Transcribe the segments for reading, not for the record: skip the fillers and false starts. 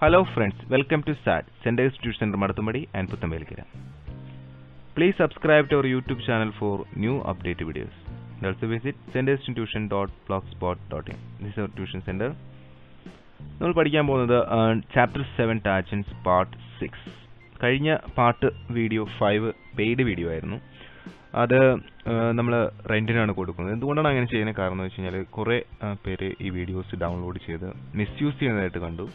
Hello friends, welcome to SAT, Center Institute Center Madathumbadi and Puthampellikara. Please subscribe to our YouTube channel for new updated videos. And also visit centerinstitution.blogspot.in. This is our tuition center. നമ്മൾ പഠിക്കാൻ പോകുന്നത് chapter 7 ടാജൻസ് part 6. കഴിഞ്ഞ part video 5 paid video ആയിരുന്നു. അത് നമ്മൾ റെന്റിനാണ് കൊടുക്കുന്നത്. എന്തുകൊണ്ടാണ് അങ്ങനെ ചെയ്യുന്നത് കാരണം എന്ന് വെച്ച് കഴിഞ്ഞാൽ കുറേ പേര് ഈ വീഡിയോസ് ഡൗൺലോഡ് ചെയ്ത് മിസ്യൂസ് ചെയ്യുന്നതായിട്ട് കണ്ടു.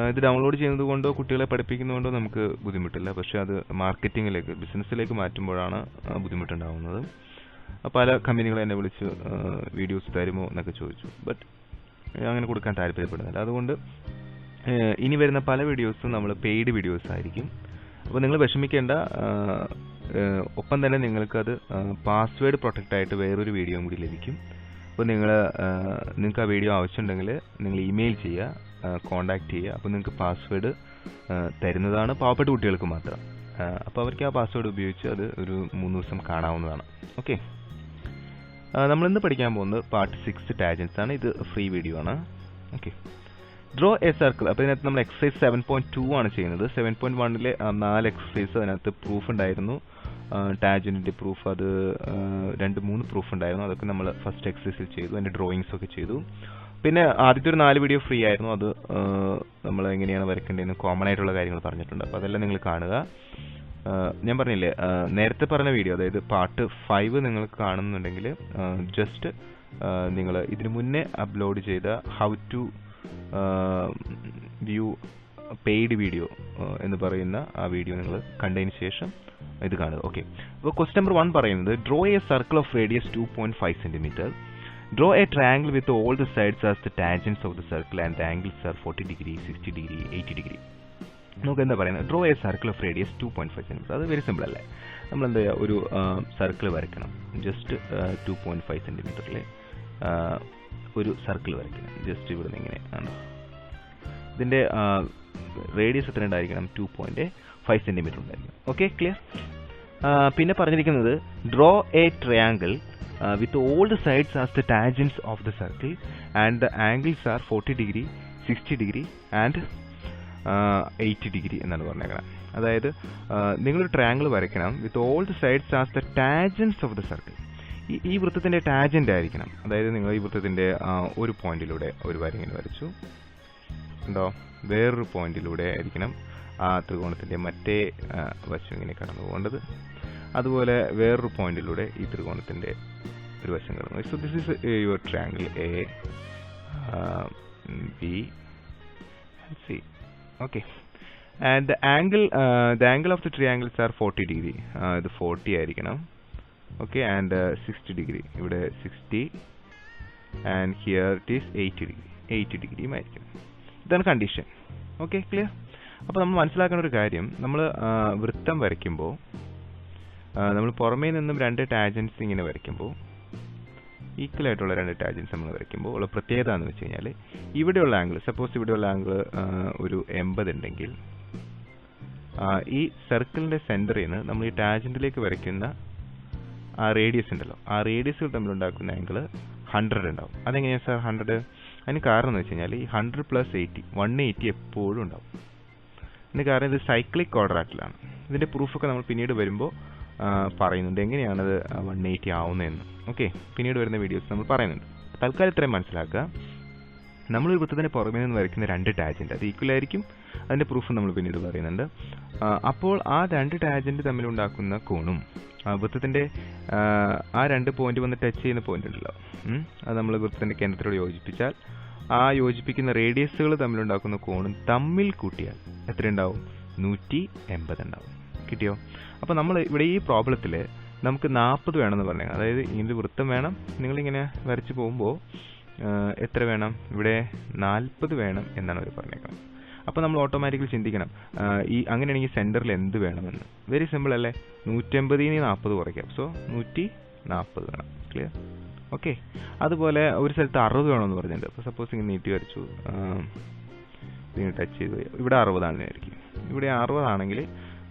ഇത് ഡൗൺലോഡ് ചെയ്യുന്നത് കൊണ്ടോ കുട്ടികളെ പഠിപ്പിക്കുന്നതുകൊണ്ടോ നമുക്ക് ബുദ്ധിമുട്ടില്ല. പക്ഷേ അത് മാർക്കറ്റിങ്ങിലേക്ക് ബിസിനസ്സിലേക്ക് മാറ്റുമ്പോഴാണ് ബുദ്ധിമുട്ടുണ്ടാകുന്നത്. പല കമ്പനികളെ എന്നെ വിളിച്ച് വീഡിയോസ് തരുമോ എന്നൊക്കെ ചോദിച്ചു. ബട്ട് അങ്ങനെ കൊടുക്കാൻ താല്പര്യപ്പെടുന്നില്ല. അതുകൊണ്ട് ഇനി വരുന്ന പല വീഡിയോസും നമ്മൾ പെയ്ഡ് വീഡിയോസ് ആയിരിക്കും. അപ്പോൾ നിങ്ങൾ വിഷമിക്കേണ്ട. ഒപ്പം തന്നെ നിങ്ങൾക്കത് പാസ്വേഡ് പ്രൊട്ടക്റ്റ് ആയിട്ട് വേറൊരു വീഡിയോ കൂടി ലഭിക്കും. അപ്പോൾ നിങ്ങൾക്ക് ആ വീഡിയോ ആവശ്യമുണ്ടെങ്കിൽ നിങ്ങൾ ഇമെയിൽ ചെയ്യുക, കോൺടാക്ട് ചെയ്യുക. അപ്പോൾ നിങ്ങൾക്ക് പാസ്വേഡ് തരുന്നതാണ് പാവപ്പെട്ട കുട്ടികൾക്ക് മാത്രം. അപ്പോൾ അവർക്ക് ആ പാസ്വേഡ് ഉപയോഗിച്ച് അത് ഒരു 3 ദിവസം കാണാവുന്നതാണ്. ഓക്കെ, നമ്മളിന്ന് പഠിക്കാൻ പോകുന്നത് പാർട്ട് 6 ടാജൻസ് ആണ്. ഇത് ഫ്രീ വീഡിയോ ആണ്. Okay, draw A circle. അപ്പോൾ ഇതിനകത്ത് നമ്മൾ എക്സസൈസ് 7.2 ആണ് ചെയ്യുന്നത്. 7.1-ലെ 4 എക്സസൈസ് അതിനകത്ത് പ്രൂഫ് ഉണ്ടായിരുന്നു. ടാജൻറ്റിൻ്റെ പ്രൂഫ്, അത് 2-3 പ്രൂഫ് ഉണ്ടായിരുന്നു. അതൊക്കെ നമ്മൾ ഫസ്റ്റ് എക്സസൈസിൽ ചെയ്തു. അതിൻ്റെ ഡ്രോയിങ്സ് ഒക്കെ ചെയ്തു. പിന്നെ ആദ്യത്തെ ഒരു 4 വീഡിയോ ഫ്രീ ആയിരുന്നു. അത് നമ്മൾ എങ്ങനെയാണ് വരയ്ക്കേണ്ടതെന്ന് കോമൺ ആയിട്ടുള്ള കാര്യങ്ങൾ പറഞ്ഞിട്ടുണ്ട്. അപ്പോൾ അതെല്ലാം നിങ്ങൾ കാണുക. ഞാൻ പറഞ്ഞില്ലേ, നേരത്തെ പറഞ്ഞ വീഡിയോ, അതായത് പാർട്ട് 5 നിങ്ങൾ കാണുന്നുണ്ടെങ്കിൽ ജസ്റ്റ് നിങ്ങൾ ഇതിനു മുന്നേ അപ്ലോഡ് ചെയ്ത how to view paid video എന്ന് പറയുന്ന ആ വീഡിയോ നിങ്ങൾ കണ്ടതിന് ശേഷം ഇത് കാണുക. ഓക്കെ, അപ്പോൾ ക്വസ്റ്റ്യൻ നമ്പർ 1 പറയുന്നത് draw A circle of radius 2.5 cm. Draw a triangle with all the sides as the tangents of the circle and the angles are 40 degree, 60 degree, 80 degree. നമുക്ക് എന്താ പറയുന്നത്? Draw A circle of radius 2.5 cm. അത് very simple അല്ലേ? നമ്മൾ എന്താ ചെയ്യുക, ഒരു circle വരയ്ക്കണം. ജസ്റ്റ് 2.5 cm ഒരു സർക്കിൾ വരയ്ക്കണം. ജസ്റ്റ് ഇവിടുന്ന് ഇങ്ങനെ ആണോ. ഇതിൻ്റെ റേഡിയസ് എത്ര ഉണ്ടായിരിക്കണം? 2.5 cm ഉണ്ടായിരിക്കണം. Okay, clear? പിന്നെ പറഞ്ഞിരിക്കുന്നത് draw A triangle with all the sides as the tangents of the circle and the angles are 40 degree, 60 degree and 80 degree എന്നാണ് പറഞ്ഞേക്കണം. അതായത് നിങ്ങളൊരു ട്രയാങ്കിൾ വരയ്ക്കണം with all the sides as the tangents of the circle. ഈ വൃത്തത്തിൻ്റെ ടാജൻ്റ് ആയിരിക്കണം. അതായത് നിങ്ങൾ ഈ വൃത്തത്തിൻ്റെ ഒരു പോയിന്റിലൂടെ ഒരു വര ഇങ്ങനെ വരച്ചു ഉണ്ടോ, വേറൊരു പോയിന്റിലൂടെ ആയിരിക്കണം ആ ത്രികോണത്തിൻ്റെ മറ്റേ വശം ഇങ്ങനെ കടന്നു പോകേണ്ടത്. അതുപോലെ വേറൊരു പോയിന്റിലൂടെ ഈ ത്രികോണത്തിൻ്റെ ഒരു വശം കടന്നു. So this is your triangle A B C. Okay, and the angle of the triangles are 40 degree. ഇത് 40 ആയിരിക്കണം. ഓക്കെ, ആൻഡ് 60 ഡിഗ്രി, ഇവിടെ 60 ആൻഡ് ഹിയർ ഇറ്റ് ഈസ് 80 ഡിഗ്രിയും ആയിരിക്കണം. ഇതാണ് കണ്ടീഷൻ. Okay, clear? അപ്പോൾ നമ്മൾ മനസ്സിലാക്കേണ്ട ഒരു കാര്യം, നമ്മൾ വൃത്തം വരയ്ക്കുമ്പോൾ നമ്മൾ പുറമേ നിന്നും 2 ടാജൻസ് ഇങ്ങനെ വരയ്ക്കുമ്പോൾ, ഈക്വൽ ആയിട്ടുള്ള 2 ടാജൻസ് നമ്മൾ വരയ്ക്കുമ്പോൾ ഉള്ള പ്രത്യേകത എന്ന് വെച്ച് കഴിഞ്ഞാൽ ഇവിടെയുള്ള ആംഗിൾ, സപ്പോസ് ഇവിടെയുള്ള ആംഗിൾ ഒരു 80 ഉണ്ടെങ്കിൽ ഈ സർക്കിളിൻ്റെ സെൻറ്ററിൽ നിന്ന് നമ്മൾ ഈ ടാജൻറ്റിലേക്ക് വരയ്ക്കുന്ന ആ റേഡിയസ് ഉണ്ടല്ലോ, ആ റേഡിയസുകൾ തമ്മിലുണ്ടാക്കുന്ന ആംഗിൾ 100 ഉണ്ടാവും. അതെങ്ങനെയാണ് സാർ 100? അതിന് കാരണം എന്ന് വെച്ച് കഴിഞ്ഞാൽ ഈ 100 + 80 180 എപ്പോഴും ഉണ്ടാവും. അതിന് കാരണം ഇത് സൈക്ലിക് ക്വാഡ്രാറ്റിലാണ്. ഇതിൻ്റെ പ്രൂഫൊക്കെ നമ്മൾ പിന്നീട് വരുമ്പോൾ പറയുന്നുണ്ട് എങ്ങനെയാണത് 180 ആവുന്നതെന്ന്. ഓക്കെ, പിന്നീട് വരുന്ന വീഡിയോസ് നമ്മൾ പറയുന്നുണ്ട്. തൽക്കാലം ഇത്രയും മനസ്സിലാക്കുക. നമ്മളൊരു വൃത്തത്തിൻ്റെ പുറമേ നിന്ന് വരയ്ക്കുന്ന 2 ടാജൻറ്റ് അത് ഈക്വൽ ആയിരിക്കും. അതിൻ്റെ പ്രൂഫ് നമ്മൾ പിന്നീട് പറയുന്നുണ്ട്. അപ്പോൾ ആ 2 ടാജൻറ്റ് തമ്മിലുണ്ടാക്കുന്ന കോണും വൃത്തത്തിൻ്റെ ആ 2 പോയിന്റ് വന്ന് ടച്ച് ചെയ്യുന്ന പോയിന്റ് ഉണ്ടല്ലോ, അത് നമ്മൾ വൃത്തത്തിൻ്റെ കേന്ദ്രത്തോട് യോജിപ്പിച്ചാൽ ആ യോജിപ്പിക്കുന്ന റേഡിയസുകൾ തമ്മിലുണ്ടാക്കുന്ന കോണും തമ്മിൽ കൂട്ടിയാൽ എത്ര ഉണ്ടാവും? 180 ഉണ്ടാവും. കിട്ടിയോ? അപ്പോൾ നമ്മൾ ഇവിടെ ഈ പ്രോബ്ലത്തിൽ നമുക്ക് 40 വേണമെന്ന് പറഞ്ഞാൽ, അതായത് ഇങ്ങനെ വൃത്തം വേണം, നിങ്ങളിങ്ങനെ വരച്ച് പോകുമ്പോൾ എത്ര വേണം? ഇവിടെ 40 വേണം എന്നാണ് അവർ പറഞ്ഞേക്കുന്നത്. അപ്പോൾ നമ്മൾ ഓട്ടോമാറ്റിക്കലി ചിന്തിക്കണം അങ്ങനെയാണെങ്കിൽ സെൻറ്ററിൽ എന്ത് വേണമെന്ന്. വെരി സിമ്പിൾ അല്ലേ? 180-ന് 40 കുറയ്ക്കാം. സോ 140 വേണം. ക്ലിയർ? ഓക്കെ, അതുപോലെ ഒരു സ്ഥലത്ത് 60 വേണമെന്ന് പറഞ്ഞിട്ടുണ്ട്. അപ്പോൾ സപ്പോസ് ഇങ്ങനെ നീട്ടി വരച്ചു, ഇങ്ങനെ ടച്ച് ചെയ്ത് ഇവിടെ 60 ആണെന്ന് വിചാരിക്കും. ഇവിടെ 60 ആണെങ്കിൽ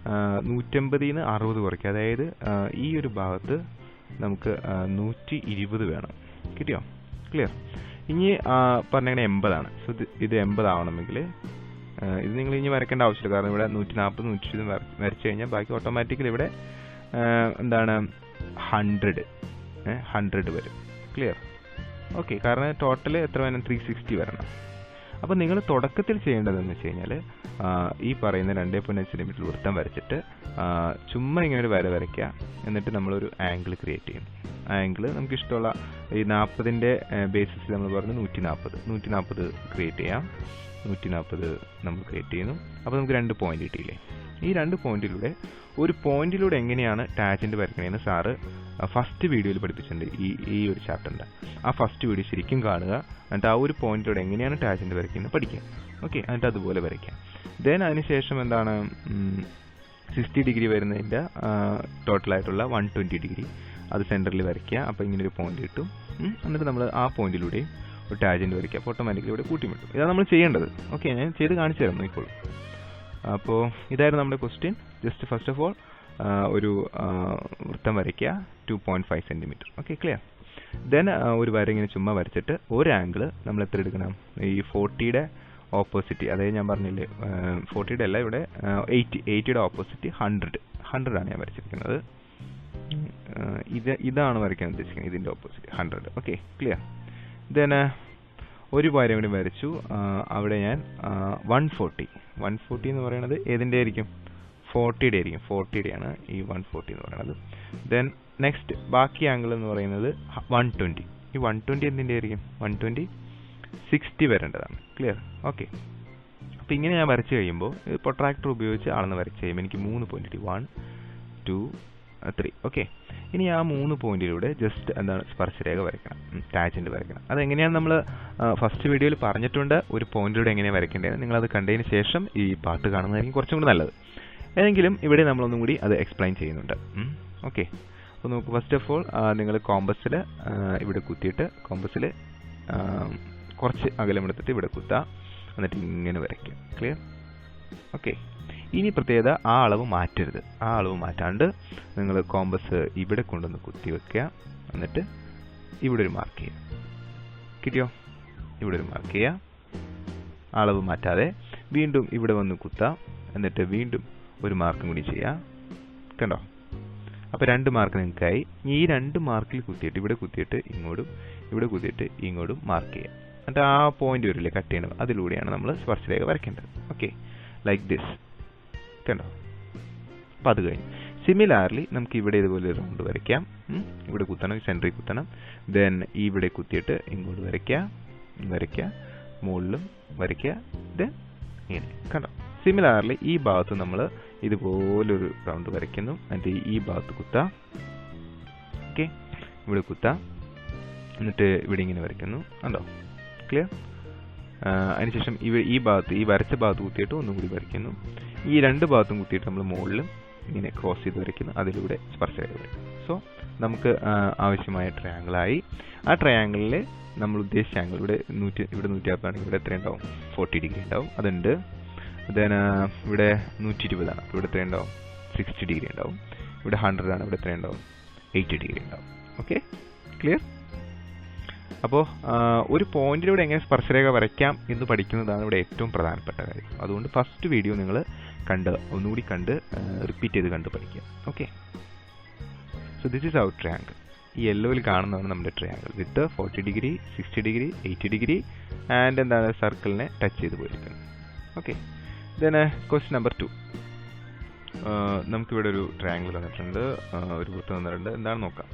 180-ന് 60 കുറയ്ക്കുക. അതായത് ഈ ഒരു ഭാഗത്ത് നമുക്ക് 120 വേണം. കിട്ടിയോ? ക്ലിയർ? ഇനി പറഞ്ഞങ്ങനെ 80 ആണ്. സോ ഇത് 80 ആവണമെങ്കിൽ ഇത് നിങ്ങൾ ഇനി വരയ്ക്കേണ്ട ആവശ്യമില്ല, കാരണം ഇവിടെ 140 120 വരച്ചു കഴിഞ്ഞാൽ ബാക്കി ഓട്ടോമാറ്റിക്കലി ഇവിടെ എന്താണ് 100 വരും. ക്ലിയർ? ഓക്കെ, കാരണം ടോട്ടൽ എത്ര വേണം? 360 വരണം. അപ്പോൾ നിങ്ങൾ തുടക്കത്തിൽ ചെയ്യേണ്ടതെന്ന് വെച്ച് കഴിഞ്ഞാൽ ഈ പറയുന്ന 2.5 സെൻറ്റിമീറ്റർ വൃത്തം വരച്ചിട്ട് ചുമ്മാ ഇങ്ങനെ ഒരു വര വരയ്ക്കുക. എന്നിട്ട് നമ്മളൊരു ആംഗിൾ ക്രിയേറ്റ് ചെയ്യും. ആംഗിൾ നമുക്ക് ഇഷ്ടമുള്ള ഈ 40ൻ്റെ ബേസിസിൽ നമ്മൾ പറഞ്ഞു 140 ക്രിയേറ്റ് ചെയ്യാം. 140 നമ്മൾ ക്രിയേറ്റ് ചെയ്യുന്നു. അപ്പോൾ നമുക്ക് 2 പോയിന്റ് കിട്ടിയില്ലേ? ഈ 2 പോയിന്റിലൂടെ ഒരു പോയിന്റിലൂടെ എങ്ങനെയാണ് ടാജൻറ്റ് വരയ്ക്കണമെന്ന് സാറ് ഫസ്റ്റ് വീഡിയോയിൽ പഠിപ്പിച്ചിട്ടുണ്ട്, ഈ ഒരു ചാപ്റ്ററിൻ്റെ. ആ ഫസ്റ്റ് വീഡിയോ ശരിക്കും കാണുക, എന്നിട്ട് ആ ഒരു പോയിന്റിലൂടെ എങ്ങനെയാണ് ടാജൻറ്റ് വരയ്ക്കുന്നത് പഠിക്കുക. ഓക്കെ, എന്നിട്ട് അതുപോലെ വരയ്ക്കാം. ദെൻ അതിനുശേഷം എന്താണ് 60 ഡിഗ്രി വരുന്നതിൻ്റെ ടോട്ടലായിട്ടുള്ള 120 ഡിഗ്രി അത് സെൻറ്ററിൽ വരയ്ക്കുക. അപ്പോൾ ഇങ്ങനെ ഒരു പോയിന്റ് കിട്ടും. എന്നിട്ട് നമ്മൾ ആ പോയിന്റിലൂടെയും ഒരു ടാജൻറ്റ് വരയ്ക്കുക. അപ്പോൾ ഓട്ടോമാറ്റിക്കലി ഇവിടെ കൂട്ടി കിട്ടും. ഇതാണ് നമ്മൾ ചെയ്യേണ്ടത്. ഓക്കെ, ഞാൻ ചെയ്ത് കാണിച്ചു തരാം, നോക്കിക്കോളൂ. അപ്പോൾ ഇതായിരുന്നു നമ്മുടെ question. Just first of all ഒരു വൃത്തം വരയ്ക്കുക 2.5 സെൻറ്റിമീറ്റർ. Okay, clear? ദെൻ ഒരു വര ഇങ്ങനെ ചുമ്മാ വരച്ചിട്ട് ഒരു ആംഗിൾ നമ്മൾ എത്ര എടുക്കണം? ഈ 40യുടെ ഓപ്പോസിറ്റ്, അതായത് ഞാൻ പറഞ്ഞില്ലേ 40യുടെ അല്ല, ഇവിടെ 80യുടെ ഓപ്പോസിറ്റ് 100 ആണ് ഞാൻ വരച്ചിരിക്കുന്നത്. ഇതാണ് വരയ്ക്കാൻ ഉദ്ദേശിക്കുന്നത്, ഇതിൻ്റെ ഓപ്പോസിറ്റ് 100. Okay, clear? ദെൻ ഒരു വര കൂടി വരച്ചു. അവിടെ ഞാൻ 140 എന്ന് പറയുന്നത് ഏതിൻ്റെ ആയിരിക്കും? 40യുടെ ആയിരിക്കും. 40യുടെയാണ് ഈ 140 എന്ന് പറയുന്നത്. ദെൻ നെക്സ്റ്റ് ബാക്കി ആംഗിൾ എന്ന് പറയുന്നത് 120. ഈ 120 എന്തിൻ്റെ ആയിരിക്കും? 120 60 വരേണ്ടതാണ്. ക്ലിയർ? ഓക്കെ, അപ്പോൾ ഇങ്ങനെ ഞാൻ വരച്ച് കഴിയുമ്പോൾ പ്രൊട്രാക്ടർ ഉപയോഗിച്ച് അളന്ന് വരച്ച് കഴിയുമ്പോൾ എനിക്ക് 3 പോയിന്റ് കിട്ടി. 1 2 3. ഓക്കെ, ഇനി ആ 3 പോയിന്റിലൂടെ ജസ്റ്റ് എന്താണ് സ്പർശരേഖ വരയ്ക്കണം, ടാജൻറ്റ് വരയ്ക്കണം. അതെങ്ങനെയാണ് നമ്മൾ ഫസ്റ്റ് വീഡിയോയിൽ പറഞ്ഞിട്ടുണ്ട്, ഒരു പോയിന്റിലൂടെ എങ്ങനെയാണ് വരയ്ക്കേണ്ടത്. നിങ്ങളത് കണ്ടതിന് ശേഷം ഈ പാട്ട് കാണുന്നതായിരിക്കും കുറച്ചും കൂടി നല്ലത്. ഏതെങ്കിലും ഇവിടെ നമ്മളൊന്നും കൂടി അത് എക്സ്പ്ലെയിൻ ചെയ്യുന്നുണ്ട്. ഓക്കെ, അപ്പോൾ നമുക്ക് ഫസ്റ്റ് ഓഫ് ഓൾ നിങ്ങൾ കോമ്പസിൽ ഇവിടെ കുത്തിയിട്ട് കോമ്പസിൽ കുറച്ച് അകലമെടുത്തിട്ട് ഇവിടെ കുത്താം. എന്നിട്ട് ഇങ്ങനെ വരയ്ക്കുക. ക്ലിയർ? ഓക്കെ, ഇനി പ്രത്യേകത ആ അളവ് മാറ്റരുത്. ആ അളവ് മാറ്റാണ്ട് നിങ്ങൾ കോമ്പസ് ഇവിടെ കൊണ്ടുവന്ന് കുത്തി വെക്കുക. എന്നിട്ട് ഇവിടെ ഒരു മാർക്ക് ചെയ്യുക. കിട്ടിയോ? ഇവിടെ ഒരു മാർക്ക് ചെയ്യുക, അളവ് മാറ്റാതെ. വീണ്ടും ഇവിടെ വന്ന് കുത്താം. എന്നിട്ട് വീണ്ടും ഒരു മാർക്കും കൂടി ചെയ്യാം. കണ്ടോ? അപ്പോൾ 2 മാർക്ക് നിങ്ങൾക്കായി. ഈ 2 മാർക്കിൽ കുത്തിയിട്ട് ഇവിടെ കുത്തിയിട്ട് ഇങ്ങോട്ടും ഇവിടെ കുത്തിയിട്ട് ഇങ്ങോട്ടും മാർക്ക് ചെയ്യാം. എന്നിട്ട് ആ പോയിന്റ് വരില്ലേ കട്ട് ചെയ്യണം, അതിലൂടെയാണ് നമ്മൾ സ്പർശരേഖ വരയ്ക്കേണ്ടത്. Okay, like this. കണ്ടോ? അപ്പോൾ അത് കഴിഞ്ഞു. സിമിലാർലി നമുക്ക് ഇവിടെ ഇതുപോലെ ഒരു റൗണ്ട് വരയ്ക്കാം. ഇവിടെ കുത്തണം, സെൻറ്ററിൽ കുത്തണം. ദെൻ ഇവിടെ കുത്തിയിട്ട് ഇങ്ങോട്ട് വരയ്ക്കുക, മുകളിലും വരയ്ക്കുക. ദെൻ ഇങ്ങനെ. കണ്ടോ? സിമിലാർലി ഈ ഭാഗത്ത് നമ്മൾ ഇതുപോലൊരു റൗണ്ട് വരയ്ക്കുന്നു. എന്നിട്ട് ഈ ഭാഗത്ത് കുത്താം. ഓക്കെ, ഇവിടെ കുത്താം. എന്നിട്ട് ഇവിടെ ഇങ്ങനെ വരയ്ക്കുന്നു. കണ്ടോ? ക്ലിയർ? അതിനുശേഷം ഈ ഭാഗത്ത്, ഈ വരച്ച ഭാഗത്ത് കുത്തിയിട്ട് ഒന്നും കൂടി വരയ്ക്കുന്നു. ഈ 2 ഭാഗത്തും കുത്തിയിട്ട് നമ്മൾ മുകളിലും ഇങ്ങനെ ക്രോസ് ചെയ്ത് വരയ്ക്കുന്നു. അതിലൂടെ സ്പർശരേഖ വരയ്ക്കും. സോ നമുക്ക് ആവശ്യമായ ട്രയാങ്കിളായി. ആ ട്രയാങ്കിളിൽ നമ്മൾ ഉദ്ദേശിച്ച ആംഗിൾ ഇവിടെ 140 ആണെങ്കിൽ ഇവിടെ എത്ര ഉണ്ടാവും? 40 ഡിഗ്രി ഉണ്ടാവും. അതുണ്ട്. ദെൻ ഇവിടെ 120 ആണ്, ഇവിടെ എത്ര ഉണ്ടാവും? 60 ഡിഗ്രി ഉണ്ടാവും. ഇവിടെ 100 ആണ്, ഇവിടെ എത്ര ഉണ്ടാവും? 80 ഡിഗ്രി ഉണ്ടാവും. Okay, clear? അപ്പോൾ ഒരു പോയിന്റിലൂടെ എങ്ങനെ സ്പർശരേഖ വരയ്ക്കാം എന്ന് പഠിക്കുന്നതാണ് ഇവിടെ ഏറ്റവും പ്രധാനപ്പെട്ട കാര്യം. അതുകൊണ്ട് ഫസ്റ്റ് വീഡിയോ നിങ്ങൾ ഒന്നുകൂടി കണ്ട് റിപ്പീറ്റ് ചെയ്ത് കണ്ട് പഠിക്കുക. Okay, so this is our triangle. ഈ യെല്ലോയിൽ കാണുന്നതാണ് നമ്മുടെ triangle with 40 degree 60 degree 80 degree and എന്താണ് സർക്കിളിനെ ടച്ച് ചെയ്ത് പോയിരിക്കുന്നത്. Okay, then question number 2. നമുക്കിവിടെ ഒരു ട്രയാങ്കിൾ തന്നിട്ടുണ്ട്, ഒരു വൃത്തം തന്നിട്ടുണ്ട്. എന്താണെന്ന് നോക്കാം.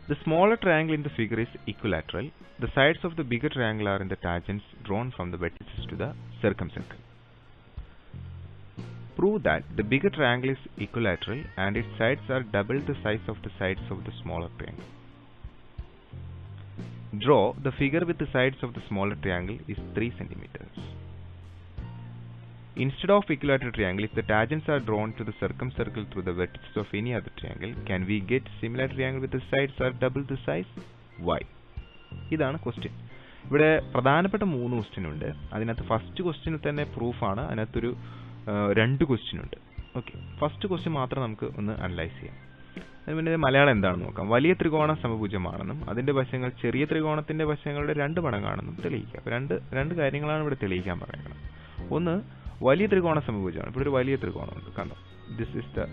The smaller triangle in the figure is equilateral. The sides of the bigger triangle are in the tangents drawn from the vertices to the circumcircle. Prove that the bigger triangle is equilateral and its sides are double the size of the sides of the smaller triangle. Draw the figure with the sides of the smaller triangle is 3 centimeters. Instead of equilateral triangle, if the tangents are drawn to the circumcircle through the vertices of any other triangle, can we get similar triangle with the sides are double the size? Why? ഇതാണ് question. ഇവിടെ പ്രധാനപ്പെട്ട 3 question ഉണ്ട്. അതിനകത്ത് first ക്വസ്റ്റ്യനിൽ തന്നെ പ്രൂഫാണ്. അതിനകത്തൊരു 2 question ഉണ്ട്. Okay, first question മാത്രം നമുക്ക് ഒന്ന് അനലൈസ് ചെയ്യാം. അതിൻ്റെ മലയാളം എന്താണെന്ന് നോക്കാം. വലിയ ത്രികോണം സമഭുജമാണെന്നും അതിൻ്റെ വശങ്ങൾ ചെറിയ ത്രികോണത്തിൻ്റെ വശങ്ങളുടെ 2 മടങ്ങാണെന്നും തെളിയിക്കുക. അപ്പോൾ രണ്ട് കാര്യങ്ങളാണ് ഇവിടെ തെളിയിക്കാൻ പറയുന്നത്. ഒന്ന്, വലിയ ത്രികോണ സമഭുജമാണ്. ഇവിടെ ഒരു വലിയ ത്രികോണമുണ്ട്, കണ്ടോ? This is the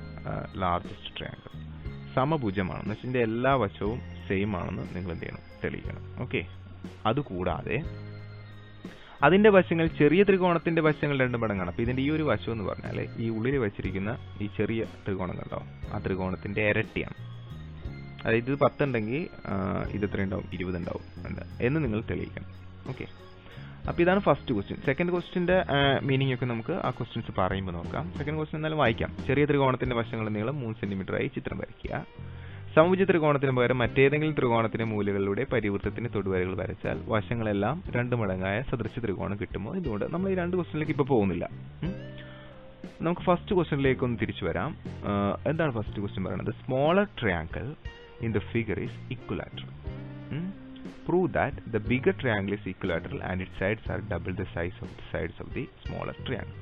largest triangle. സമഭുജമാണ് എന്ന് വെച്ചാൽ ഇതിന്റെ എല്ലാ വശവും സെയിം ആണെന്ന് നിങ്ങൾ എന്ത് ചെയ്യണം? തെളിയിക്കണം. ഓക്കെ. അതുകൂടാതെ അതിന്റെ വശങ്ങൾ ചെറിയ ത്രികോണത്തിന്റെ വശങ്ങൾ 2 മടങ്ങാണ്. അപ്പൊ ഇതിന്റെ ഈ ഒരു വശം എന്ന് പറഞ്ഞാൽ ഈ ഉള്ളിൽ വെച്ചിരിക്കുന്ന ഈ ചെറിയ ത്രികോണം കണ്ടോ, ആ ത്രികോണത്തിന്റെ ഇരട്ടിയാണ്. അതായത് ഇത് 10 ഉണ്ടെങ്കിൽ ഇത് എത്ര ഉണ്ടാവും? 20 ഉണ്ടാവും എന്ന് നിങ്ങൾ തെളിയിക്കണം. ഓക്കെ. അപ്പോൾ ഇതാണ് ഫസ്റ്റ് ക്വസ്റ്റ്യൻ. സെക്കൻഡ് ക്വസ്റ്റ്യന്റെ മീനിങ് ഒക്കെ നമുക്ക് ആ ക്വസ്റ്റ്യൻസ് പറയുമ്പോൾ നോക്കാം. സെക്കൻഡ് ക്വസ്റ്റ്യൻ എന്നാലും വായിക്കാം. ചെറിയ ത്രികോണത്തിന്റെ വശങ്ങളുടെ നീളം 3 സെന്റിമീറ്റർ ആയി ചിത്രം വരയ്ക്കുക. സമഭുജ ത്രികോണത്തിന് പകരം മറ്റേതെങ്കിലും ത്രികോണത്തിന്റെ മൂലകളിലൂടെ പരിവൃത്തത്തിന് തൊടുവരകൾ വരച്ചാൽ വശങ്ങളെല്ലാം 2 മടങ്ങായ സദൃശ ത്രികോണം കിട്ടുമോ? ഇതുകൊണ്ട് നമ്മൾ ഈ 2 ക്വസ്റ്റ്യനിലേക്ക് ഇപ്പോൾ പോകുന്നില്ല. നമുക്ക് ഫസ്റ്റ് ക്വസ്റ്റ്യനിലേക്ക് ഒന്ന് തിരിച്ചു വരാം. എന്താണ് ഫസ്റ്റ് ക്വസ്റ്റ്യൻ പറയുന്നത്? Smaller triangle in the figure is equilateral. Prove that the bigger triangle is equilateral and its sides are double the size of the sides of the smaller triangle.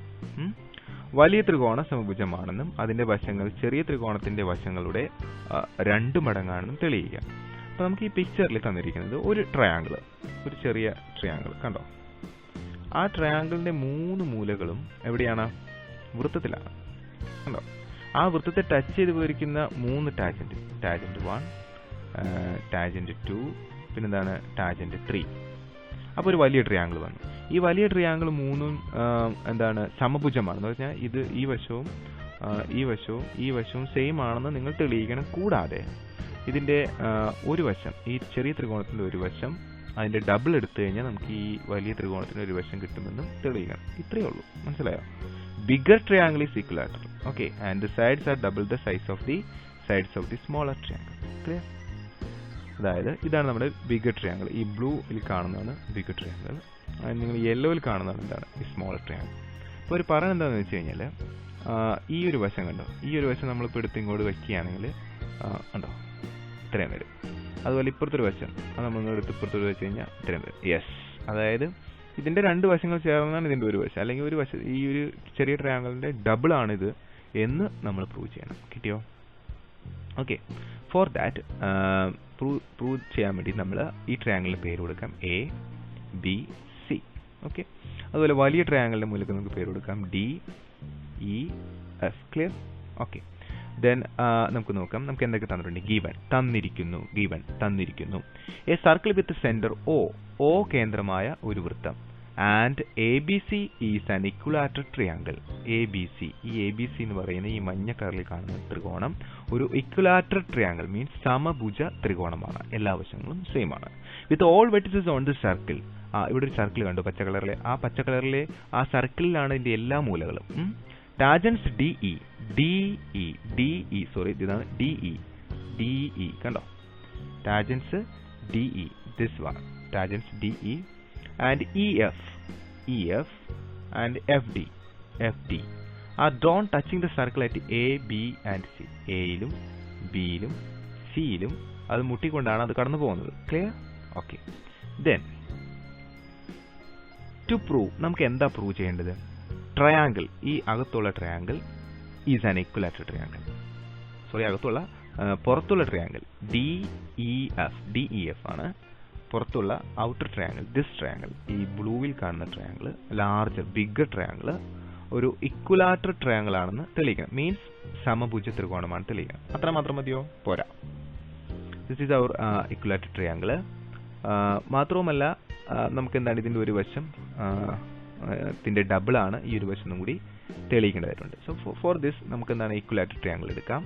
വലിയ ത്രികോണ സമഭുജമാണെന്നും അതിന്റെ വശങ്ങൾ ചെറിയ ത്രികോണത്തിന്റെ വശങ്ങളുടെ 2 മടങ്ങാണെന്നും തെളിയിക്കുക. അപ്പോൾ നമുക്ക് ഈ പിക്ചറിൽ തന്നിരിക്കുന്നത് ഒരു ട്രയാങ്കിൾ, ഒരു ചെറിയ ട്രയാങ്കിൾ കണ്ടോ? ആ ട്രയാങ്കിളിന്റെ 3 മൂലകളും എവിടെയാണ്? വൃത്തത്തിലാണ്, കണ്ടോ? ആ വൃത്തത്തെ ടച്ച് ചെയ്ത് പോയിരിക്കുന്ന 3 ടാജന്റ്, ടാജന്റ് 1, ടാജന്റ് 2, പിന്നെന്താണ് ടാജന്റ് 3. അപ്പോൾ ഒരു വലിയ ട്രയാങ്കിൾ വന്നു. ഈ വലിയ ട്രയാങ്കിൾ 3ഉം എന്താണ്? സമഭുജമാണെന്ന് പറഞ്ഞാൽ ഇത് ഈ വശവും ഈ വശവും സെയിം ആണെന്ന് നിങ്ങൾ തെളിയിക്കണം. കൂടാതെ ഇതിന്റെ ഒരു വശം, ഈ ചെറിയ ത്രികോണത്തിന്റെ ഒരു വശം അതിന്റെ ഡബിൾ എടുത്തു കഴിഞ്ഞാൽ നമുക്ക് ഈ വലിയ ത്രികോണത്തിന് ഒരു വശം കിട്ടുമെന്നും തെളിയിക്കണം. ഇത്രയേ ഉള്ളൂ. മനസ്സിലായോ? Bigger triangle is equilateral. Okay, and the sides are double the size of the sides of the smaller triangle. Clear? അതായത് ഇതാണ് നമ്മുടെ ബിഗർ ട്രയാങ്കിൾ. ഈ ബ്ലൂയിൽ കാണുന്നതാണ് ബിഗർ ട്രയാങ്കിൾ. നിങ്ങൾ യെല്ലോയിൽ കാണുന്നതാണ് എന്താണ്? ഈ സ്മോളർ ട്രയാങ്കിൾ. അപ്പോൾ ഒരു പറയുന്നത് എന്താണെന്ന് വെച്ച് കഴിഞ്ഞാൽ ഈ ഒരു വശം കണ്ടോ? ഈ ഒരു വശം നമ്മളിപ്പോൾ എടുത്ത് ഇങ്ങോട്ട് വയ്ക്കുകയാണെങ്കിൽ കണ്ടോ ഇത്രയും വരും. അതുപോലെ ഇപ്പുറത്തൊരു വശം അത് നമ്മൾ എടുത്ത് ഇപ്പുറത്തോട്ട് വെച്ച് കഴിഞ്ഞാൽ ഇത്രയും വരും. യെസ്, അതായത് ഇതിന്റെ 2 വശങ്ങൾ ചേർന്നാണ് ഇതിന്റെ ഒരു വശം, അല്ലെങ്കിൽ ഒരു വശം ഈ ഒരു ചെറിയ ട്രയാങ്കിളിന്റെ ഡബിൾ ആണിത് എന്ന് നമ്മൾ പ്രൂവ് ചെയ്യണം. കിട്ടിയോ? ഓക്കെ. ഫോർ ദാറ്റ് പ്രൂവ് ചെയ്യാൻ വേണ്ടി നമ്മൾ ഈ ട്രയാങ്കിളിന് പേര് കൊടുക്കാം എ ബി സി. ഓക്കെ. അതുപോലെ വലിയ ട്രയാങ്കിളിന്റെ മൂലക്ക് നമുക്ക് പേര് കൊടുക്കാം D E F. Clear? Okay. Then നമുക്ക് നോക്കാം, നമുക്ക് എന്തൊക്കെ തന്നിട്ടുണ്ട്? ഗീവൻ തന്നിരിക്കുന്നു. A circle with centre O കേന്ദ്രമായ ഒരു വൃത്തം and ABC is an equilateral triangle. ABC, ഈ ABC എന്ന് പറയുന്ന ഈ മഞ്ഞ കളറിൽ കാണുന്ന ത്രികോണം ഒരു ഇക്വലാറ്റർ ട്രയാങ്കിൾ മീൻസ് സമഭുജ ത്രികോണമാണ്. എല്ലാ വശങ്ങളും സെയിം ആണ്. With all vertices on the circle. ഇവിടെ ഒരു സർക്കിൾ കണ്ടു പച്ച കളറിലെ. ആ പച്ച കളിലെ ആ സർക്കിളിലാണ് ഇതിന്റെ എല്ലാ മൂലകളും. ടാജൻസ് DE ഇതാണ് DE കണ്ടോ? Tangents DE, this one tangents DE and EF and FD are drawn touching the circle at A, B and C. എയിലും ബിയിലും സിയിലും അത് മുട്ടിക്കൊണ്ടാണ് അത് കടന്നു പോകുന്നത്. Clear? Okay. Then to prove നമുക്ക് എന്താ പ്രൂവ് ചെയ്യേണ്ടത്? ട്രയാങ്കിൾ, ഈ അകത്തുള്ള triangle is an equilateral triangle. പുറത്തുള്ള ട്രയാങ്കിൾ DEF ആണ്. പുറത്തുള്ള ഔട്ടർ ട്രയാങ്കിൾ ദിസ് ട്രയാങ്കിൾ, ഈ ബ്ലൂവിൽ കാണുന്ന ട്രയാങ്കിൾ ബിഗർ ട്രയാങ്കിൾ ഒരു ഇക്വലാറ്റർ ട്രയാങ്കിൾ ആണെന്ന് തെളിയിക്കണം. മീൻസ് സമഭുജ ത്രികോണമാണ് തെളിയിക്കണം. അത്ര മാത്രം മതിയോ? പോരാ. This is our equilateral triangle. മാത്രവുമല്ല നമുക്ക് എന്താണ് ഇതിന്റെ ഒരു വശം ഇതിന്റെ ഡബിൾ ആണ്, ഈ ഒരു വശം കൂടി തെളിയിക്കേണ്ടതായിട്ടുണ്ട്. സോ ഫോർ ദിസ് നമുക്ക് എന്താണ് ഇക്വലാറ്റർ ട്രയാങ്കിൾ എടുക്കാം.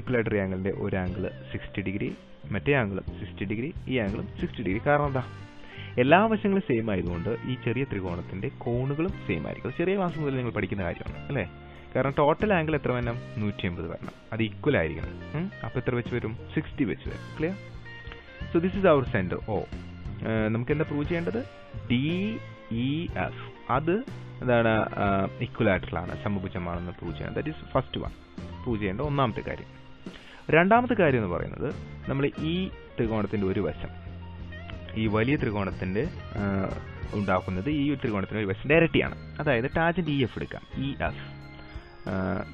ഇക്വലാറ്റർ ട്രയാങ്കിളിന്റെ ഒരു ആംഗിൾ 60 ഡിഗ്രി, മറ്റേ ആംഗിളും 60 ഡിഗ്രി, ഈ ആംഗിളും 60 ഡിഗ്രി. കാരണം എന്താ? എല്ലാ വശങ്ങളും സെയിം ആയതുകൊണ്ട് ഈ ചെറിയ ത്രികോണത്തിന്റെ കോണുകളും സെയിം ആയിരിക്കും. ചെറിയ ക്ലാസ് മുതൽ നിങ്ങൾ പഠിക്കുന്ന കാര്യമാണ് അല്ലേ? കാരണം ടോട്ടൽ ആംഗിൾ എത്ര വരണം? 180 വരണം. അത് ഈക്വൽ ആയിരിക്കണം. അപ്പോൾ എത്ര വെച്ച് വരും? 60 വെച്ച് വരും. Clear? So this is our centre O. നമുക്ക് എന്താ പ്രൂവ് ചെയ്യേണ്ടത്? DEF അത് എന്താണ്? ഇക്വലാറ്ററൽ ആണ്, സമഭുജമാണെന്ന് പ്രൂവ് ചെയ്യണം. That is first one, prove ചെയ്യേണ്ട ഒന്നാമത്തെ കാര്യം. രണ്ടാമത്തെ കാര്യം എന്ന് പറയുന്നത് നമ്മൾ ഈ ത്രികോണത്തിന്റെ ഒരു വശം, ഈ വലിയ ത്രികോണത്തിന്റെ ഉണ്ടാക്കുന്നത് ഈ ത്രികോണത്തിന്റെ ഒരു വശത്തിന്റെ ഇരട്ടിയാണ്. അതായത് ടാജന്റ് EF എടുക്കാം. EF,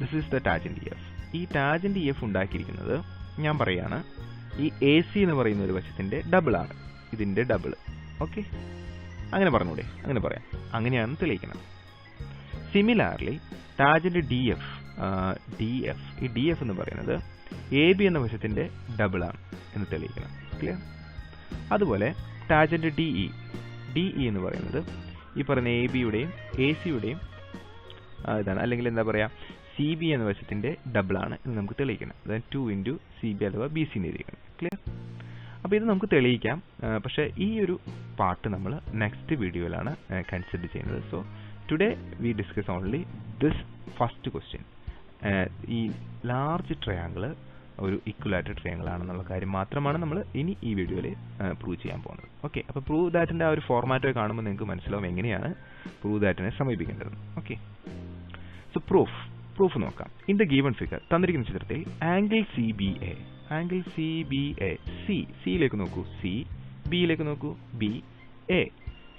this is the tangent EF. ഈ ടാജന്റ് EF ഉണ്ടാക്കിയിരിക്കുന്നത് ഞാൻ പറയാണ് ഈ AC എന്ന് പറയുന്ന ഒരു വശത്തിന്റെ ഡബിൾ ആണ്, ഇതിന്റെ ഡബിൾ. ഓക്കെ, അങ്ങനെ പറഞ്ഞൂടെ? അങ്ങനെ പറയാം. അങ്ങനെയാണ് തെളിയിക്കണം. സിമിലാർലി ടാജന്റ് ഡി എഫ് ഈ ഡി എഫ് എന്ന് പറയുന്നത് എ ബി എന്ന വശത്തിന്റെ ഡബിൾ ആണ് എന്ന് തെളിയിക്കണം. ക്ലിയർ? അതുപോലെ ടാജന്റ് ഡി ഇ എന്ന് പറയുന്നത് ഈ പറയുന്ന എ ബിയുടെയും എ സിയുടെയും ഇതാണ്, അല്ലെങ്കിൽ എന്താ പറയുക, സി ബി എന്ന വശത്തിന്റെ ഡബിൾ ആണ് എന്ന് നമുക്ക് തെളിയിക്കണം. അതായത് 2 ഇൻറ്റു സി ബി അഥവാ ബി സി എന്ന് എഴുതിക്കണം. ക്ലിയർ? അപ്പോൾ ഇത് നമുക്ക് തെളിയിക്കാം. പക്ഷേ ഈ ഒരു പാർട്ട് നമ്മൾ നെക്സ്റ്റ് വീഡിയോയിലാണ് കൺസിഡർ ചെയ്യുന്നത്. So today we discuss only this first question. ഈ ലാർജ് ട്രയാങ്കിൾ ഒരു ഇക്വലാറ്റർ ട്രയാങ്കിൾ ആണെന്നുള്ള കാര്യം മാത്രമാണ് നമ്മൾ ഇനി ഈ വീഡിയോയിൽ പ്രൂവ് ചെയ്യാൻ പോകുന്നത്. ഓക്കെ, അപ്പോൾ പ്രൂവ് ദാറ്റിൻ്റെ ആ ഒരു ഫോർമാറ്റ് കാണുമ്പോൾ നിങ്ങൾക്ക് മനസ്സിലാവും എങ്ങനെയാണ് പ്രൂവ് ദാറ്റിനെ സമീപിക്കേണ്ടത്. ഓക്കെ, സോ പ്രൂഫ് നോക്കാം. ഇൻ ദ ഗീവൺ ഫിഗർ തന്നിരിക്കുന്ന ചിത്രത്തിൽ ആംഗിൾ സി ബി എ സിയിലേക്ക് നോക്കൂ, സി ബിയിലേക്ക് നോക്കൂ, B A,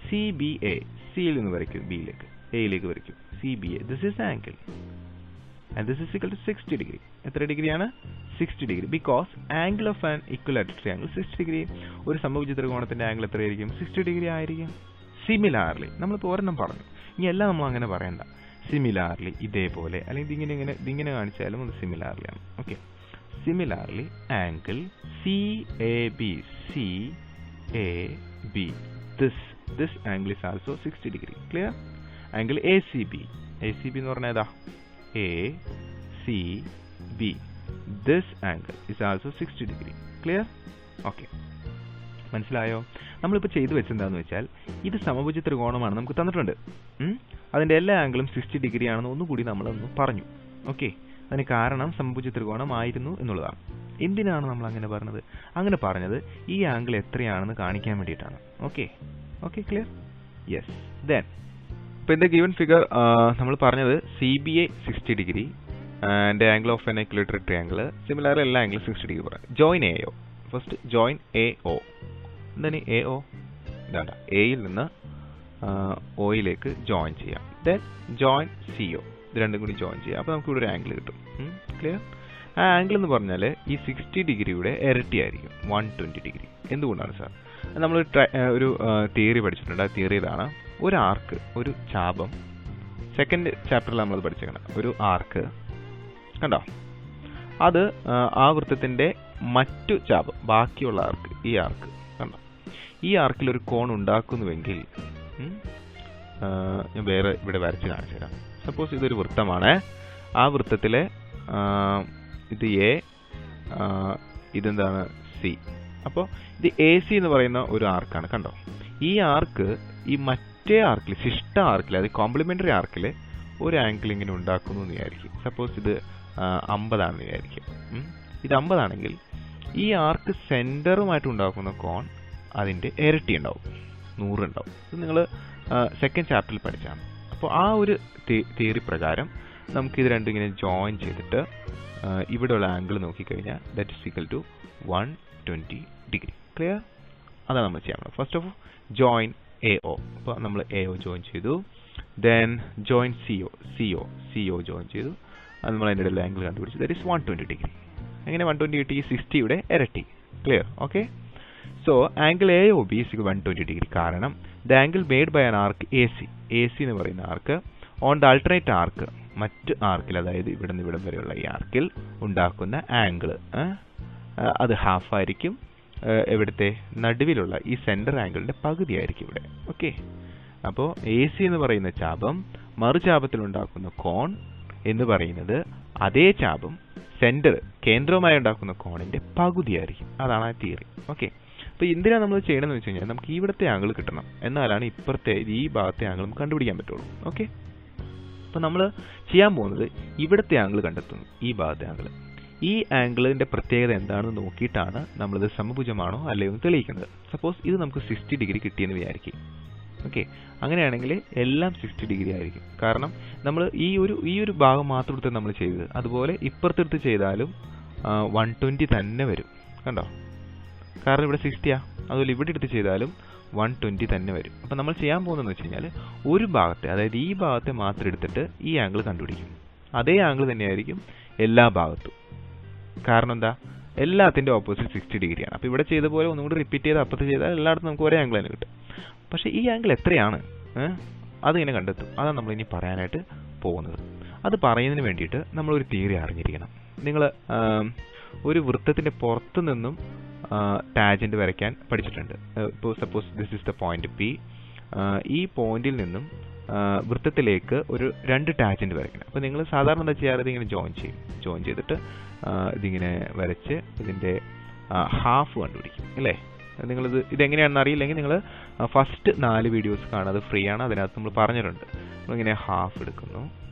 C B A സിയിൽ നിന്ന് വരയ്ക്കൂ, ബിയിലേക്ക് എയിലേക്ക് വരയ്ക്കൂ, C B A. This is angle and this is equal to 60 degree. എത്ര ഡിഗ്രിയാണ്? 60 degree. Because angle of an equilateral triangle 60 degree. ഒരു സമഭുജ ത്രികോണത്തിന്റെ ആംഗിൾ എത്രയായിരിക്കും? 60 degree ആയിരിക്കും. സിമിലാർലി നമ്മളിപ്പോൾ ഒരെണ്ണം പറഞ്ഞു, ഇനി എല്ലാം നമ്മൾ അങ്ങനെ പറയണ്ട. സിമിലാർലി ഇതേപോലെ, അല്ലെങ്കിൽ ഇതിങ്ങനെ കാണിച്ചാലും അത് സിമിലാർലി ആണ്. Okay, similarly angle C A B this angle is also 60 degree. Clear? Angle ACB എന്ന് പറഞ്ഞാൽ ഏതാ? ACB. This angle is also 60 degree. Clear? Okay. മനസ്സിലായോ? നമ്മളിപ്പോൾ ചെയ്തു വെച്ചെന്താന്ന് വെച്ചാൽ ഇത് സമഭുജ ത്രികോണമാണ് നമുക്ക് തന്നിട്ടുണ്ട്. അതിൻ്റെ എല്ലാ ആംഗിളും 60 ഡിഗ്രി ആണെന്ന് ഒന്നുകൂടി നമ്മളൊന്ന് പറഞ്ഞു. ഓക്കെ, അതിന് കാരണം സമഭുജ ത്രികോണം ആയിരുന്നു എന്നുള്ളതാണ്. എന്തിനാണ് നമ്മൾ അങ്ങനെ പറഞ്ഞത്? അങ്ങനെ പറഞ്ഞത് ഈ ആംഗിൾ എത്രയാണെന്ന് കാണിക്കാൻ വേണ്ടിയിട്ടാണ്. Okay, clear? യെസ്. ദെൻ ഇപ്പോൾ ഇൻ ദ ഗിവൺ ഫിഗർ നമ്മൾ പറഞ്ഞത് C B A 60 degree and angle of N ഇക്വലാറ്റർ triangle. Similar എല്ലാ ആംഗിളും 60 ഡിഗ്രി പറയാം. Join A O. First join A O. എന്താണ് എ ഒ? ഇതാണ്ട, എയിൽ നിന്ന് ഒയിലേക്ക് ജോയിൻ ചെയ്യാം. Then join C O. ഇത് രണ്ടും കൂടി ജോയിൻ ചെയ്യാം. അപ്പോൾ നമുക്ക് ഇവിടെ ഒരു ആംഗിൾ കിട്ടും. ക്ലിയർ? ആ ആംഗിൾ എന്ന് പറഞ്ഞാൽ ഈ 60 ഡിഗ്രിയുടെ ഇരട്ടിയായിരിക്കും, 120 ഡിഗ്രി. എന്തുകൊണ്ടാണ് സാർ? നമ്മൾ ഒരു തിയറി പഠിച്ചിട്ടുണ്ട്. ആ തിയറി ഇതാണ്: ഒരു ആർക്ക്, ഒരു ചാപം, സെക്കൻഡ് ചാപ്റ്ററിൽ നമ്മളത് പഠിച്ചേക്കണം. ഒരു ആർക്ക് കണ്ടോ, അത് ആ വൃത്തത്തിൻ്റെ മറ്റു ചാപം, ബാക്കിയുള്ള ആർക്ക്, ഈ ആർക്ക് കണ്ടോ, ഈ ആർക്കിൽ ഒരു കോൺ ഉണ്ടാക്കുന്നുവെങ്കിൽ, ഞാൻ വേറെ ഇവിടെ വരച്ച് കാണിച്ചു തരാം. സപ്പോസ് ഇതൊരു വൃത്തമാണ്. ആ വൃത്തത്തിലെ ഇത് എ, ഇതെന്താണ് സി. അപ്പോൾ ഇത് എ സി എന്ന് പറയുന്ന ഒരു ആർക്കാണ്. കണ്ടോ, ഈ ആർക്ക് ഈ മറ്റേ ആർക്കിൽ, ശിഷ്ട ആർക്കിൽ, അത് കോംപ്ലിമെൻ്ററി ആർക്കിൽ ഒരു ആംഗിൾ ഇങ്ങനെ ഉണ്ടാക്കുന്നു എന്ന് വിചാരിക്കും. സപ്പോസ് ഇത് 50 ആണെന്ന് വിചാരിക്കും. ഇത് 50 ആണെങ്കിൽ ഈ ആർക്ക് സെൻറ്ററുമായിട്ട് ഉണ്ടാക്കുന്ന കോൺ അതിൻ്റെ ഇരട്ടി ഉണ്ടാവും, 100 ഉണ്ടാവും. ഇത് നിങ്ങൾ സെക്കൻഡ് ചാപ്റ്ററിൽ പഠിച്ചാണ്. അപ്പോൾ ആ ഒരു തിയറി പ്രകാരം നമുക്കിത് രണ്ടും ഇങ്ങനെ ജോയിൻ ചെയ്തിട്ട് ഇവിടെയുള്ള ആംഗിൾ നോക്കിക്കഴിഞ്ഞാൽ that is equal to 120 degree. Clear? അതാണ് നമ്മൾ ചെയ്യാൻ. First of join A O. അപ്പോൾ നമ്മൾ എ ഒ ജോയിൻ ചെയ്തു. Then join C O join ചെയ്തു. അത് നമ്മൾ അതിൻ്റെ ഇടയിൽ ആംഗിൾ കണ്ടുപിടിച്ചു. That is 120 degree. എങ്ങനെ 120 കിട്ടി? 60യുടെ ഇരട്ടി. Clear? Okay. So angle A O B is 120 degree. കാരണം the angle made by an arc A C എന്ന് പറയുന്ന ആർക്ക് ഓൺ ദ അൾട്ടർനേറ്റ് ആർക്ക്, മറ്റ് ആർക്കിൽ, അതായത് ഇവിടെ നിന്ന് ഇവിടം വരെയുള്ള ഈ ആർക്കിൽ ഉണ്ടാക്കുന്ന ആംഗിൾ അത് ഹാഫ് ആയിരിക്കും. ഇവിടുത്തെ നടുവിലുള്ള ഈ സെൻറ്റർ ആംഗിളിൻ്റെ പകുതി ആയിരിക്കും ഇവിടെ. ഓക്കെ, അപ്പോൾ എ സി എന്ന് പറയുന്ന ചാപം മറുചാപത്തിൽ ഉണ്ടാക്കുന്ന കോൺ എന്ന് പറയുന്നത് അതേ ചാപം സെൻറ്റർ, കേന്ദ്രവുമായി ഉണ്ടാക്കുന്ന കോണിൻ്റെ പകുതിയായിരിക്കും. അതാണ് ആ തിയറി. ഓക്കെ, അപ്പോൾ എന്തിനാണ് നമ്മൾ ചെയ്യണമെന്ന് വെച്ച് കഴിഞ്ഞാൽ നമുക്ക് ഇവിടുത്തെ ആംഗിൾ കിട്ടണം. എന്നാലാണ് ഇപ്പുറത്തെ ഈ ഭാഗത്തെ ആംഗിൾ നമുക്ക് കണ്ടുപിടിക്കാൻ പറ്റുള്ളൂ. ഓക്കെ, അപ്പോൾ നമ്മൾ ചെയ്യാൻ പോകുന്നത് ഇവിടുത്തെ ആംഗിൾ കണ്ടെത്തുന്നു, ഈ ഭാഗത്തെ ആംഗിൾ. ഈ ആംഗിളിൻ്റെ പ്രത്യേകത എന്താണെന്ന് നോക്കിയിട്ടാണ് നമ്മളിത് സമഭുജമാണോ അല്ലയോ എന്ന് തെളിയിക്കുന്നത്. സപ്പോസ് ഇത് നമുക്ക് 60 ഡിഗ്രി കിട്ടിയെന്ന് വിചാരിക്കും. ഓക്കെ, അങ്ങനെയാണെങ്കിൽ എല്ലാം 60 ഡിഗ്രി ആയിരിക്കും. കാരണം നമ്മൾ ഈ ഒരു ഭാഗം മാത്രം എടുത്ത് നമ്മൾ ചെയ്തത്, അതുപോലെ ഇപ്പുറത്തെടുത്ത് ചെയ്താലും 120 തന്നെ വരും. കണ്ടോ, കാരണം ഇവിടെ 60 അതുപോലെ ഇവിടെ എടുത്ത് ചെയ്താലും 120 തന്നെ വരും. അപ്പം നമ്മൾ ചെയ്യാൻ പോകുന്നതെന്ന് വെച്ച് കഴിഞ്ഞാൽ ഒരു ഭാഗത്തെ, അതായത് ഈ ഭാഗത്തെ മാത്രം എടുത്തിട്ട് ഈ ആംഗിൾ കണ്ടുപിടിക്കും. അതേ ആംഗിൾ തന്നെയായിരിക്കും എല്ലാ ഭാഗത്തും. കാരണം എന്താ, എല്ലാത്തിൻ്റെ ഓപ്പോസിറ്റ് 60 ഡിഗ്രിയാണ്. അപ്പോൾ ഇവിടെ ചെയ്ത പോലെ ഒന്നും കൂടി റിപ്പീറ്റ് ചെയ്ത് അപ്പുറത്ത് ചെയ്താൽ എല്ലായിടത്തും നമുക്ക് ഒരേ ആംഗിൾ തന്നെ കിട്ടും. പക്ഷേ ഈ ആംഗിൾ എത്രയാണ് അതിങ്ങനെ കണ്ടെത്തും. അതാണ് നമ്മളിനി പറയാനായിട്ട് പോകുന്നത്. അത് പറയുന്നതിന് വേണ്ടിയിട്ട് നമ്മളൊരു തിയറി അറിഞ്ഞിരിക്കണം. നിങ്ങൾ ഒരു വൃത്തത്തിൻ്റെ പുറത്തു നിന്നും ടാജൻറ്റ് വരയ്ക്കാൻ പഠിച്ചിട്ടുണ്ട്. ഇപ്പോൾ suppose this is the point P. ഈ പോയിന്റിൽ നിന്നും വൃത്തത്തിലേക്ക് ഒരു 2 ടാജൻറ്റ് വരയ്ക്കണം. അപ്പോൾ നിങ്ങൾ സാധാരണ എന്താ ചെയ്യാറ്? ഇതിങ്ങനെ ജോയിൻ ചെയ്തിട്ട് ഇതിങ്ങനെ വരച്ച് ഇതിൻ്റെ ഹാഫ് കണ്ടുപിടിക്കും അല്ലേ? ഇതെങ്ങനെയാണെന്ന് അറിയില്ലെങ്കിൽ നിങ്ങൾ ഫസ്റ്റ് 4 വീഡിയോസ് കാണുക, അത് ഫ്രീ ആണ്. അതിനകത്ത് നമ്മൾ പറഞ്ഞിട്ടുണ്ട്. നമ്മളിങ്ങനെ ഹാഫ് എടുക്കുന്നു.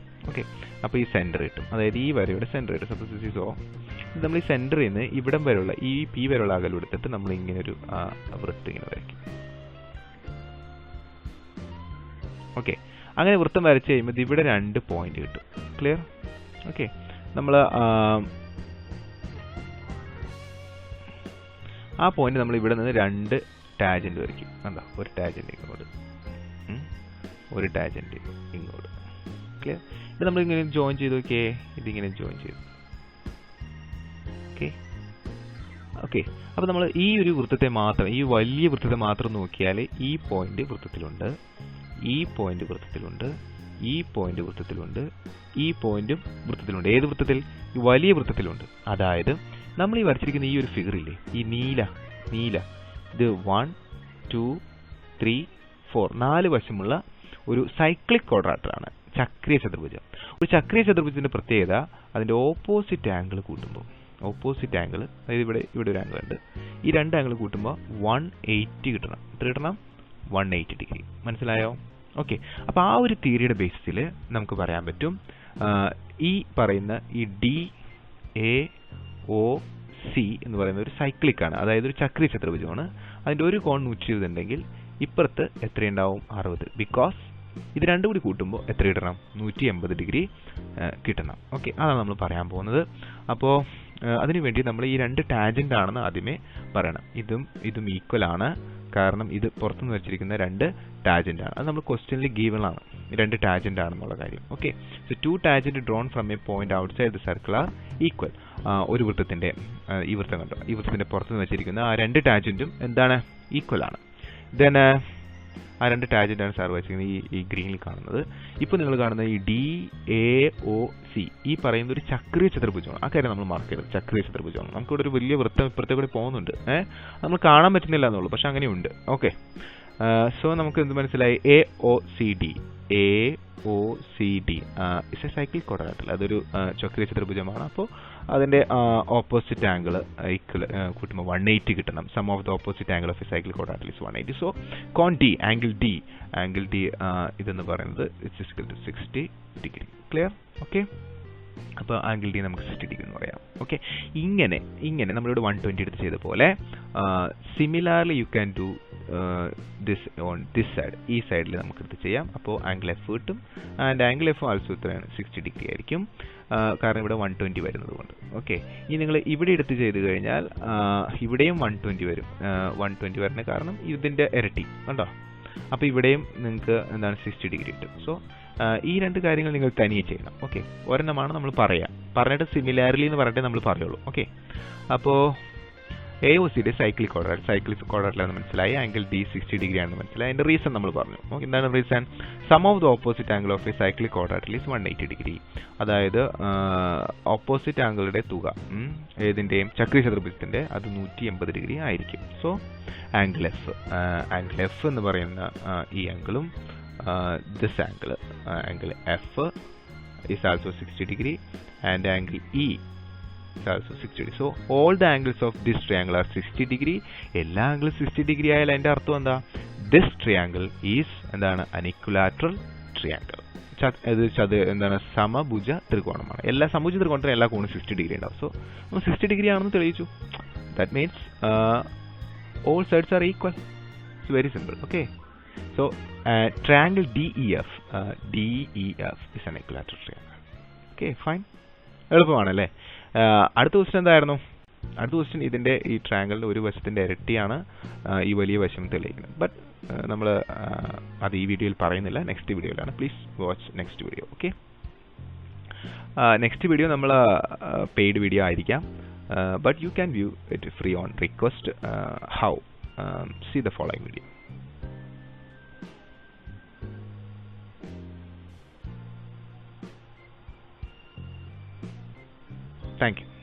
ഓക്കെ, അപ്പോൾ ഈ സെൻറ്റർ കിട്ടും, അതായത് ഈ വരയുടെ സെൻറ്റർ കിട്ടും. Suppose this is O. ഇത് നമ്മൾ ഈ സെൻറ്ററിൽ നിന്ന് ഇവിടം വരെയുള്ള ഈ പി വരെയുള്ള അകലം എടുത്തിട്ട് നമ്മൾ ഇങ്ങനെ ഒരു വൃത്തം ഇങ്ങനെ വരയ്ക്കും. ഓക്കെ, അങ്ങനെ വൃത്തം വരച്ച് കഴിയുമ്പോൾ ഇവിടെ 2 പോയിന്റ് കിട്ടും. ക്ലിയർ? ഓക്കെ, നമ്മൾ ആ പോയിന്റ് നമ്മൾ ഇവിടെ നിന്ന് 2 ടാജൻറ്റ് വരയ്ക്കും. കണ്ടോ? ഒരു ടാജൻറ്റ് ഇങ്ങോട്ട്, ഒരു ടാജൻറ്റ് ഇങ്ങോട്ട്. ക്ലിയർ? ഇത് നമ്മളിങ്ങനെ ജോയിൻ ചെയ്ത് നോക്കിയേ, ഇതിങ്ങനെ ജോയിൻ ചെയ്തു. ഓക്കെ, അപ്പോൾ നമ്മൾ ഈ ഒരു വൃത്തത്തെ മാത്രം, ഈ വലിയ വൃത്തത്തെ മാത്രം നോക്കിയാൽ ഈ പോയിന്റ് വൃത്തത്തിലുണ്ട്, ഈ പോയിന്റ് വൃത്തത്തിലുണ്ട്, ഈ പോയിന്റ് വൃത്തത്തിലുണ്ട്, ഈ പോയിന്റും വൃത്തത്തിലുണ്ട്. ഏത് വൃത്തത്തിൽ? ഈ വലിയ വൃത്തത്തിലുണ്ട്. അതായത് നമ്മൾ ഈ വരച്ചിരിക്കുന്ന ഈ ഒരു ഫിഗർ ഇല്ലേ, ഈ നീല ഇത് 1 2 3 4 4 വശമുള്ള ഒരു സൈക്ലിക് ക്വാഡ്രാറ്ററാണ്, ചക്രീയ ചതുർഭുജം. ഒരു ചക്രീയ ചതുർഭുജത്തിന്റെ പ്രത്യേകത അതിന്റെ ഓപ്പോസിറ്റ് ആംഗിൾ കൂട്ടുമ്പോൾ, ഓപ്പോസിറ്റ് ആംഗിൾ, അതായത് ഇവിടെ ഒരു ആംഗിൾ ഉണ്ട്, ഈ 2 ആംഗിൾ കൂട്ടുമ്പോൾ 180 കിട്ടണം. എത്ര കിട്ടണം? 180 ഡിഗ്രി. മനസ്സിലായോ? ഓക്കെ, അപ്പോൾ ആ ഒരു തിയറിയുടെ ബേസിസിൽ നമുക്ക് പറയാൻ പറ്റും ഈ പറയുന്ന ഈ DAOC എന്ന് പറയുന്ന ഒരു സൈക്ലിക് ആണ്, അതായത് ഒരു ചക്രീയ ചതുർഭുജമാണ്. അതിൻ്റെ ഒരു കോൺ 120 ഉണ്ടെങ്കിൽ ഇപ്പുറത്ത് എത്രയുണ്ടാവും? 60. ബിക്കോസ് ഇത് രണ്ടും കൂടി കൂട്ടുമ്പോൾ എത്ര കിട്ടണം? 180 ഡിഗ്രി കിട്ടണം. ഓക്കെ, അതാണ് നമ്മൾ പറയാൻ പോകുന്നത്. അപ്പോൾ അതിനുവേണ്ടി നമ്മൾ ഈ 2 ടാജൻ്റ് ആണെന്ന് ആദ്യമേ പറയണം. ഇതും ഈക്വൽ ആണ്, കാരണം ഇത് പുറത്തുനിന്ന് വെച്ചിരിക്കുന്ന 2 ടാജൻ്റ് ആണ്. അത് നമ്മൾ ക്വസ്റ്റ്യനിൽ ഗീവൺ ആണ്, 2 ടാജൻ്റ് ആണെന്നുള്ള കാര്യം. Okay, so 2 tangent drawn from a point outside the circle are equal. ഒരു വൃത്തത്തിൻ്റെ ഈ വൃത്തം കണ്ടോ, ഈ വൃത്തത്തിൻ്റെ പുറത്തുനിന്ന് വെച്ചിരിക്കുന്ന ആ 2 ടാജൻറ്റും എന്താണ്? ഈക്വൽ ആണ്. ദെൻ ആ 2 ടാജൻ്റ് ആണ് സാർ വെച്ചിരിക്കുന്നത് ഈ ഗ്രീനിൽ കാണുന്നത്. ഇപ്പോൾ നിങ്ങൾ കാണുന്ന ഈ DAOC ഈ പറയുന്ന ഒരു ചക്രീയ ചതുർഭുജമാണ്. ആ കാര്യം നമ്മൾ മാർക്ക് ചെയ്തത്, ചക്രീയ ചതുർഭുജമാണ്. നമുക്കിവിടെ ഒരു വലിയ വൃത്തം ഇപ്പുറത്തെ കൂടി പോകുന്നുണ്ട്, നമ്മൾ കാണാൻ പറ്റുന്നില്ല എന്നുള്ളൂ, പക്ഷെ അങ്ങനെയുണ്ട്. ഓക്കെ, സോ നമുക്ക് എന്ത് മനസ്സിലായി? AOCD is a cyclic quadrilateral. അതൊരു ചക്രീയ ചതുർഭുജമാണ്. അപ്പോൾ അതിൻ്റെ ഓപ്പോസിറ്റ് ആംഗിൾ കൂട്ടുമ്പോൾ 180 കിട്ടണം. Sum of the opposite angle of a cyclic quadrilateral is 180. So കോൺ D, ആംഗിൾ D ഇതെന്ന് പറയുന്നത് it's equal to 60 degree. Clear? Okay, അപ്പോൾ ആംഗിൾ D നമുക്ക് 60 ഡിഗ്രി എന്ന് പറയാം. ഓക്കെ, ഇങ്ങനെ നമ്മളിവിടെ 120 എടുത്ത് ചെയ്ത പോലെ similarly you can do this on this side. ഈ സൈഡിൽ നമുക്കെടുത്ത് ചെയ്യാം. അപ്പോൾ ആംഗിൾ F കിട്ടും. ആൻഡ് ആംഗിൾ F ആൾസോ എത്രയാണ്? 60 ഡിഗ്രി ആയിരിക്കും, കാരണം ഇവിടെ 120 വരുന്നത് കൊണ്ട്. ഓക്കെ, ഇനി നിങ്ങൾ ഇവിടെ എടുത്ത് ചെയ്ത് കഴിഞ്ഞാൽ ഇവിടെയും 120 വരും. 120 വരുന്ന കാരണം ഇതിൻ്റെ ഇരട്ടി കണ്ടോ. അപ്പോൾ ഇവിടെയും നിങ്ങൾക്ക് എന്താണ് 60 ഡിഗ്രി കിട്ടും. സോ ഈ 2 കാര്യങ്ങൾ നിങ്ങൾ തനിയെ ചെയ്യണം. ഓക്കെ, ഒരെണ്ണമാണ് നമ്മൾ പറഞ്ഞിട്ട് സിമിലാരിലി എന്ന് പറഞ്ഞിട്ട് നമ്മൾ പറയുള്ളൂ. ഓക്കെ, അപ്പോൾ AOCയുടെ സൈക്ലിക് ക്വാഡ്രാറ്ററിലാണെന്ന് മനസ്സിലായി. ആംഗിൾ D 60 ഡിഗ്രി ആണെന്ന് മനസ്സിലായി. അതിൻ്റെ റീസൺ നമ്മൾ പറഞ്ഞു. എന്താണ് reason? Sum of the opposite angle of a cyclic quadrilateral is 180 degree. അതായത് ഓപ്പോസിറ്റ് ആംഗിളുടെ തുക ഏതിൻ്റെയും ചക്രീയ ചതുർഭുജത്തിൻ്റെ അത് 180 ഡിഗ്രി ആയിരിക്കും. സോ ആംഗിൾ F എന്ന് പറയുന്ന ഈ ആംഗിളും this angle F is also 60 degree and angle E is also 60 degree. So all the angles of this triangle are 60 degree. എല്ലാ ആംഗിളും 60 ഡിഗ്രി ആയാൽ അതിൻ്റെ അർത്ഥം എന്താ? This triangle is എന്താണ്? an equilateral triangle. എന്താണ്? സമഭുജ ത്രികോണമാണ്. എല്ലാ സമഭുജ ത്രികോണത്തിനും എല്ലാ കോണും 60 ഡിഗ്രി ഉണ്ടാവും. സോ നമ്മൾ 60 ഡിഗ്രി ആണെന്ന് തെളിയിച്ചു. That means all sides are equal. It's very simple. Okay. So triangle DEF is an equilateral triangle. Okay, fine. എളുപ്പമാണല്ലേ? അടുത്ത ക്വസ്റ്റ്യൻ എന്തായിരുന്നു? അടുത്ത ക്വസ്റ്റ്യൻ ഇതിൻ്റെ ഈ ട്രയാങ്കിളിൻ്റെ ഒരു വശത്തിൻ്റെ ഇരട്ടിയാണ് ഈ വലിയ വശം തെളിയിക്കുന്നത്. ബട്ട് നമ്മൾ അത് ഈ വീഡിയോയിൽ പറയുന്നില്ല, നെക്സ്റ്റ് വീഡിയോയിലാണ്. Please watch next video. Okay, next video നമ്മൾ പെയ്ഡ് വീഡിയോ ആയിരിക്കാം. But you can view it free on request. How? See the following video. Thank U.